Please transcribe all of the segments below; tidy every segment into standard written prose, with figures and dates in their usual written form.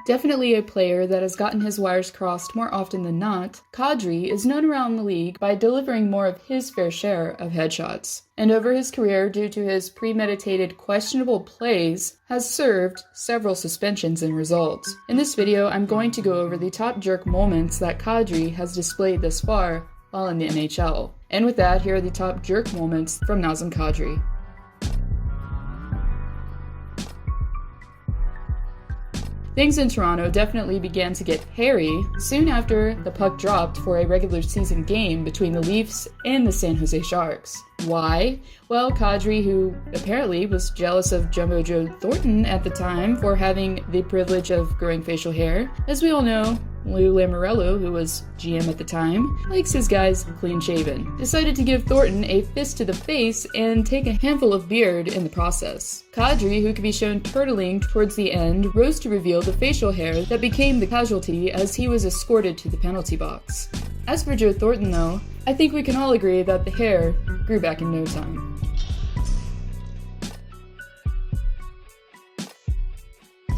Definitely a player that has gotten his wires crossed more often than not, Kadri is known around the league by delivering more of his fair share of headshots. And over his career, due to his premeditated questionable plays, has served several suspensions and results. In this video, I'm going to go over the top jerk moments that Kadri has displayed thus far while in the NHL. And with that, here are the top jerk moments from Nazem Kadri. Things in Toronto definitely began to get hairy soon after the puck dropped for a regular season game between the Leafs and the San Jose Sharks. Why? Well, Kadri, who apparently was jealous of Jumbo Joe Thornton at the time for having the privilege of growing facial hair. As we all know, Lou Lamoriello, who was GM at the time, likes his guys clean-shaven, decided to give Thornton a fist to the face and take a handful of beard in the process. Kadri, who could be shown turtling towards the end, rose to reveal the facial hair that became the casualty as he was escorted to the penalty box. As for Joe Thornton, though, I think we can all agree that the hair grew back in no time.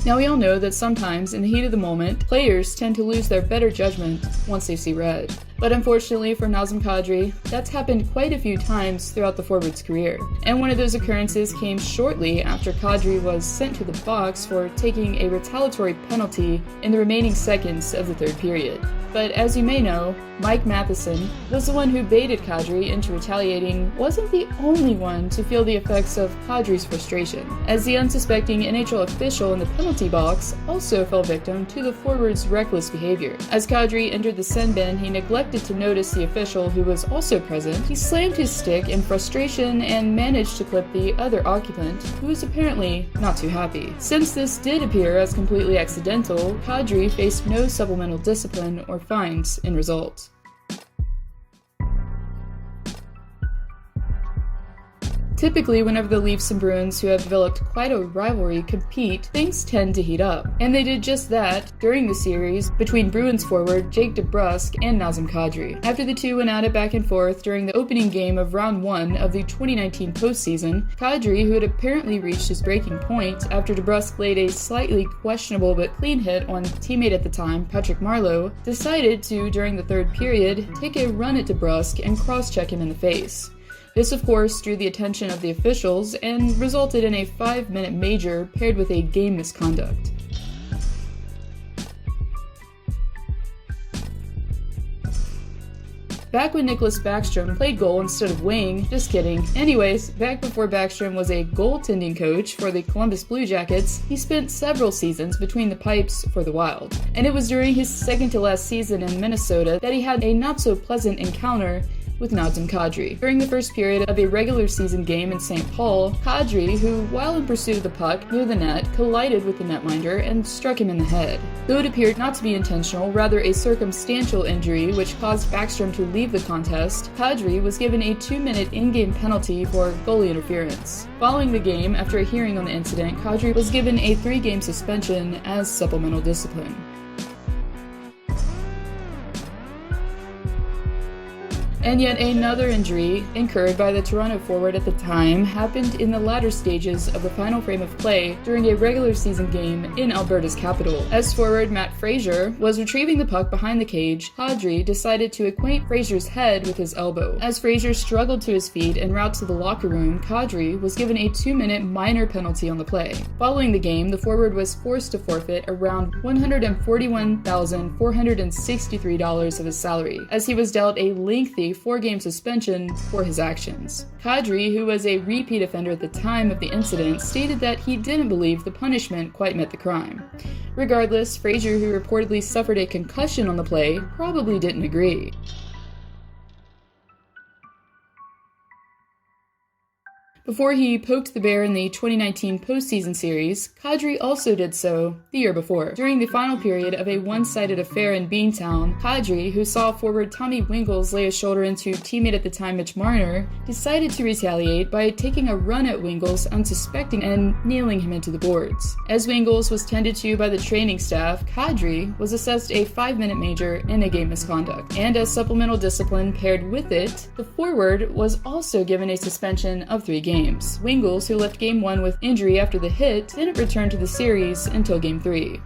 Now, we all know that sometimes, in the heat of the moment, players tend to lose their better judgment once they see red. But unfortunately for Nazem Kadri, that's happened quite a few times throughout the forward's career. And one of those occurrences came shortly after Kadri was sent to the box for taking a retaliatory penalty in the remaining seconds of the third period. But as you may know, Mike Matheson was the one who baited Kadri into retaliating, wasn't the only one to feel the effects of Kadri's frustration, as the unsuspecting NHL official in the penalty box also fell victim to the forward's reckless behavior. As Kadri entered the send bin, he neglected to notice the official who was also present. He slammed his stick in frustration and managed to clip the other occupant, who was apparently not too happy. Since this did appear as completely accidental, Kadri faced no supplemental discipline or fines in result. Typically, whenever the Leafs and Bruins, who have developed quite a rivalry, compete, things tend to heat up. And they did just that during the series between Bruins forward Jake DeBrusk and Nazem Kadri. After the two went at it back and forth during the opening game of round 1 of the 2019 postseason, Kadri, who had apparently reached his breaking point after DeBrusk laid a slightly questionable but clean hit on teammate at the time, Patrick Marleau, decided to, during the third period, take a run at DeBrusk and cross-check him in the face. This, of course, drew the attention of the officials and resulted in a 5-minute major paired with a game misconduct. Back when Nicklas Backstrom played goal instead of wing, just kidding. Anyways, back before Backstrom was a goaltending coach for the Columbus Blue Jackets, he spent several seasons between the pipes for the Wild. And it was during his second to last season in Minnesota that he had a not-so-pleasant encounter with Nazem Kadri. During the first period of a regular season game in St. Paul, Kadri, who, while in pursuit of the puck near the net, collided with the netminder and struck him in the head. Though it appeared not to be intentional, rather a circumstantial injury which caused Backstrom to leave the contest, Kadri was given a 2-minute in-game penalty for goalie interference. Following the game, after a hearing on the incident, Kadri was given a 3-game suspension as supplemental discipline. And yet another injury incurred by the Toronto forward at the time happened in the latter stages of the final frame of play during a regular season game in Alberta's capital. As forward Matt Fraser was retrieving the puck behind the cage, Kadri decided to acquaint Fraser's head with his elbow. As Fraser struggled to his feet en route to the locker room, Kadri was given a 2-minute minor penalty on the play. Following the game, the forward was forced to forfeit around $141,463 of his salary, as he was dealt a lengthy 4-game suspension for his actions. Kadri, who was a repeat offender at the time of the incident, stated that he didn't believe the punishment quite met the crime. Regardless, Fraser, who reportedly suffered a concussion on the play, probably didn't agree. Before he poked the bear in the 2019 postseason series, Kadri also did so the year before. During the final period of a one-sided affair in Beantown, Kadri, who saw forward Tommy Wingels lay a shoulder into teammate at the time Mitch Marner, decided to retaliate by taking a run at Wingels unsuspecting and nailing him into the boards. As Wingels was tended to by the training staff, Kadri was assessed a 5-minute major and a game misconduct. And as supplemental discipline paired with it, the forward was also given a suspension of 3 games. Wingels, who left Game 1 with injury after the hit, didn't return to the series until Game 3.